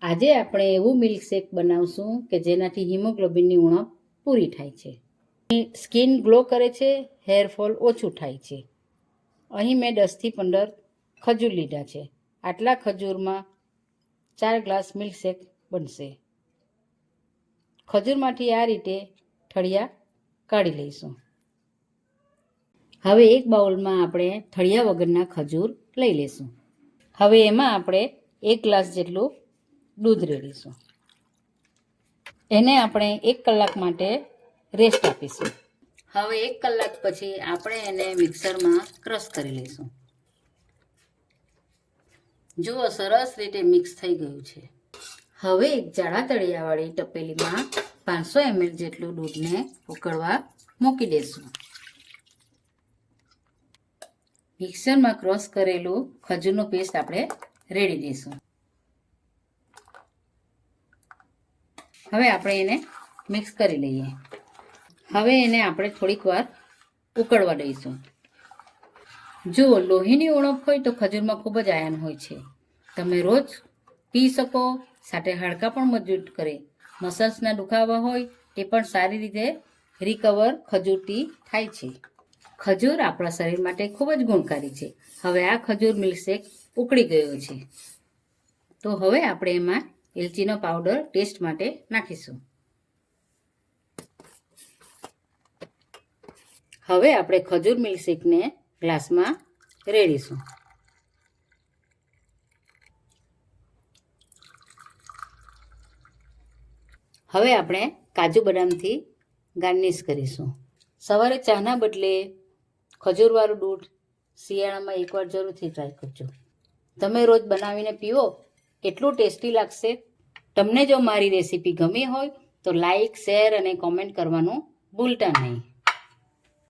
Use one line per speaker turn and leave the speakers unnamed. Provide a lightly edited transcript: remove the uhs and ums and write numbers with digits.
આજે આપણે એવું મિલ્કશેક બનાવશું કે જેનાથી હિમોગ્લોબિનની ઉણપ પૂરી થાય છે, સ્કિન ગ્લો કરે છે, હેરફોલ ઓછું થાય છે. અહીં મેં 10થી 15 ખજૂર લીધા છે. આટલા ખજૂરમાં 4 ગ્લાસ મિલ્કશેક બનશે. ખજૂરમાંથી આ રીતે ઠળિયા કાઢી લઈશું. હવે એક બાઉલમાં આપણે ઠળિયા વગરના ખજૂર લઈ લઈશું. હવે એમાં આપણે 1 ગ્લાસ જેટલું દૂધ રેડીશું. એને આપણે 1 કલાક માટે રેસ્ટ આપીશું. હવે 1 કલાક પછી આપણે એને મિક્સરમાં ક્રશ કરી લઈશું. જુઓ, સરસ રીતે મિક્સ થઈ ગયું છે. હવે એક જાડા તળિયાવાળી તપેલીમાં 500 ml જેટલું દૂધને ઉકળવા મૂકી દઈશું. મિક્સરમાં ક્રશ કરેલું ખજૂરનું પેસ્ટ આપણે રેડી દઈશું. હવે આપણે એને મિક્સ કરી લઈએ. હવે એને આપણે થોડીક વાર ઉકળવા દઈશું. જો લોહીની ઉણપ હોય તો ખજૂરમાં ખૂબ જ આયર્ન હોય છે. તમે રોજ પી શકો. સાથે હાડકાં પણ મજબૂત કરે. મસલ્સના દુખાવા હોય તે પણ સારી રીતે રિકવર ખજૂરથી થાય છે. ખજૂર આપણા શરીર માટે ખૂબ જ ગુણકારી છે. હવે આ ખજૂર મિલ્કશેક ઉકળી ગયો છે, તો હવે આપણે એમાં એલચીનો પાવડર ટેસ્ટ માટે નાખીશું. હવે આપણે ખજૂર મિલ્કશેકને ગ્લાસમાં રેડીશું. હવે આપણે કાજુ બદામથી ગાર્નિશ કરીશું. સવારે ચાના બદલે ખજૂરવાળું દૂધ શિયાળામાં એકવાર જરૂરથી ટ્રાય કરજો. તમે રોજ બનાવીને પીવો, એટલું ટેસ્ટી લાગશે. તમને જો મારી રેસીપી ગમી હોય તો લાઈક, શેર અને કોમેન્ટ કરવાનું ભૂલતા નહીં.